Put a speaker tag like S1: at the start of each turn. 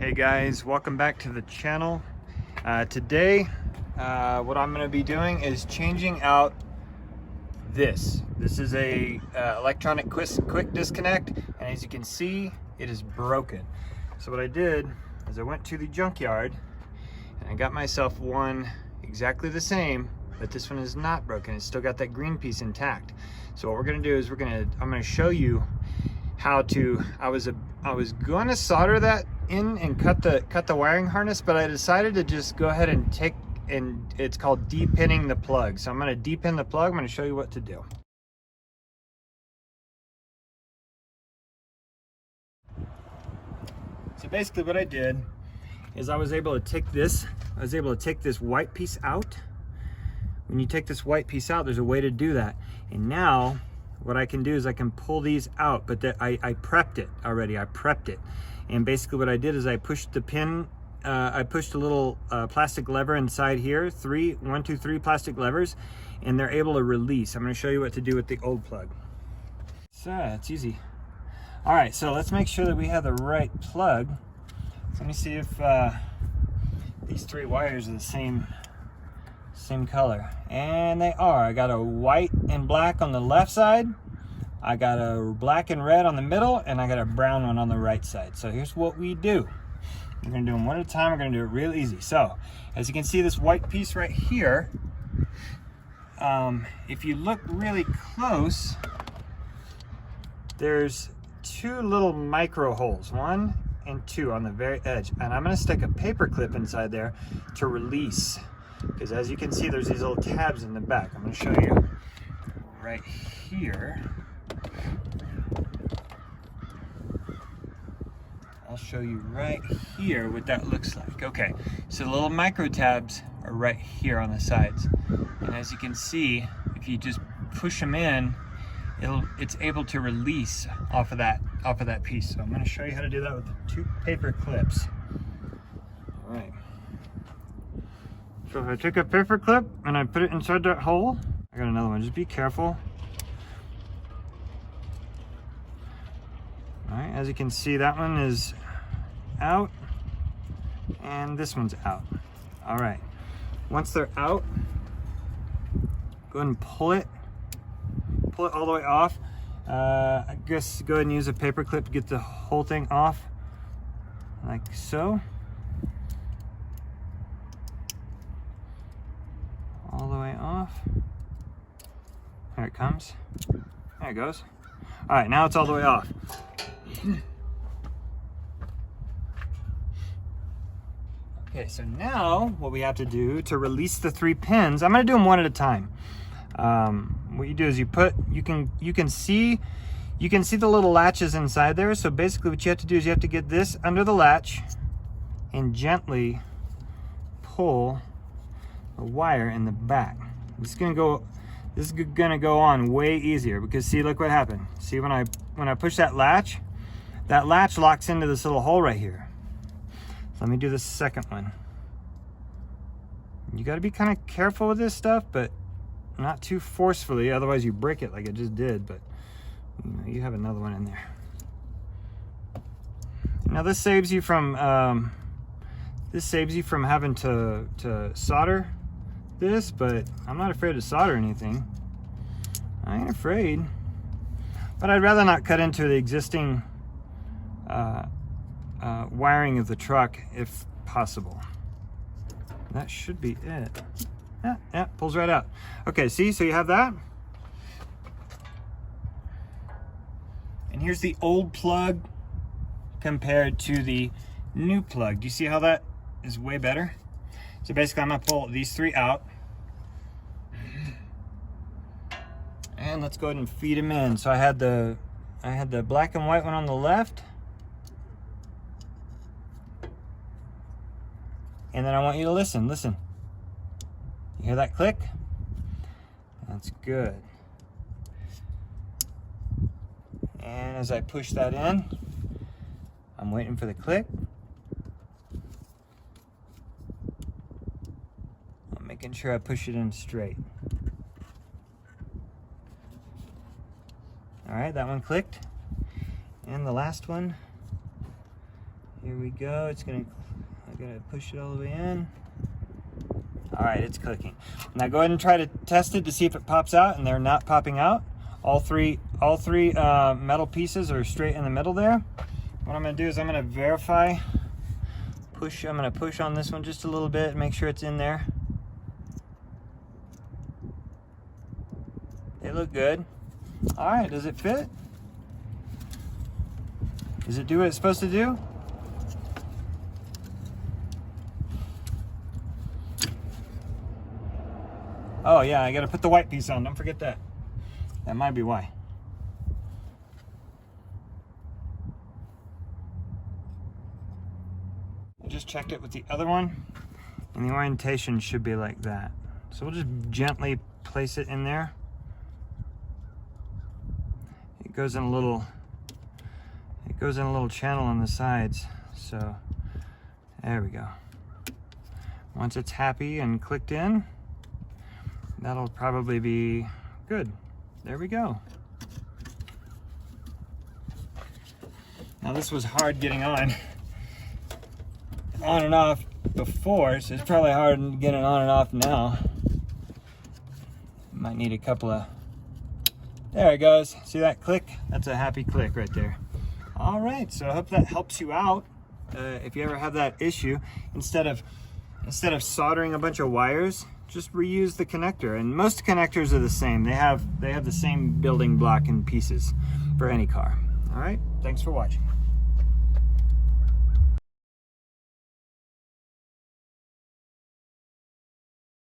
S1: Hey guys, welcome back to the channel. Today what I'm going to be doing is changing out this is a electronic quick disconnect, and as you can see it is broken. So what I did is I went to the junkyard and I got myself one exactly the same, but this one is not broken. It's still got that green piece intact. So what we're going to do is I'm going to show you how to, I was going to solder that in and cut the wiring harness, but I decided to just go ahead and it's called depinning the plug. So I'm going to depin the plug. I'm going to show you what to do. So basically what I did is I was able to take this white piece out. When you take this white piece out, there's a way to do that. And now what I can do is I can pull these out, but I prepped it already. I prepped it. And basically what I did is I pushed the pin, I pushed a little plastic lever inside here, 1, 2, 3 plastic levers, and they're able to release. I'm going to show you what to do with the old plug. So it's easy. All right, so let's make sure that we have the right plug. So let me see if these 3 wires are the same color, and they are. I got a white and black on the left side, I got a black and red on the middle, and I got a brown one on the right side. So here's what we do. We're gonna do them one at a time. We're gonna do it real easy. So as you can see, this white piece right here, if you look really close, there's 2 little micro holes, 1 and 2 on the very edge, and I'm gonna stick a paper clip inside there to release, because as you can see there's these little tabs in the back. I'm gonna show you right here. I'll show you right here what that looks like. Okay, so the little micro tabs are right here on the sides, and as you can see, if you just push them in, it's able to release off of that piece. So I'm going to show you how to do that with 2 paper clips. All right. So if I take a paper clip and I put it inside that hole, I got another one. Just be careful. All right, as you can see, that one is out and this one's out. All right, once they're out, go ahead and pull it all the way off. I guess go ahead and use a paper clip to get the whole thing off, like so. All the way off. There it comes. There it goes. All right, now it's all the way off. Okay, so now what we have to do to release the 3 pins, I'm going to do them one at a time. What you do is you can see the little latches inside there. So basically what you have to do is you have to get this under the latch and gently pull the wire in the back. This is gonna go on way easier, because see, look what happened. See, when I push that latch locks into this little hole right here. So let me do the second one. You got to be kind of careful with this stuff, but not too forcefully, otherwise you break it like I just did. But you have another one in there. Now this saves you from having to solder this, but I'm not afraid to solder anything. I ain't afraid, but I'd rather not cut into the existing wiring of the truck if possible. That should be it. Yeah, pulls right out. Okay, see, so you have that. And here's the old plug compared to the new plug. Do you see how that is way better? So basically I'm gonna pull these 3 out. And let's go ahead and feed them in. So I had the black and white one on the left. And then I want you to listen. You hear that click? That's good. And as I push that in, I'm waiting for the click. I'm making sure I push it in straight. All right, that one clicked. And the last one Here we go. I'm gonna push it all the way in. All right, it's clicking. Now go ahead and try to test it to see if it pops out, and they're not popping out. All three metal pieces are straight in the middle there. What I'm gonna do is I'm gonna verify. I'm gonna push on this one just a little bit, make sure it's in there. They look good. All right, does it fit? Does it do what it's supposed to do? Oh yeah, I gotta put the white piece on, don't forget that. That might be why. I just checked it with the other one, and the orientation should be like that. So we'll just gently place it in there. It goes in a little channel on the sides. So there we go. Once it's happy and clicked in, that'll probably be good. There we go. Now this was hard getting on and off before, so it's probably hard getting on and off now. Might need a couple of, there it goes. See that click? That's a happy click right there. All right, so I hope that helps you out. If you ever have that issue, instead of soldering a bunch of wires, just reuse the connector. And most connectors are the same. They have the same building block and pieces for any car. All right, thanks for watching.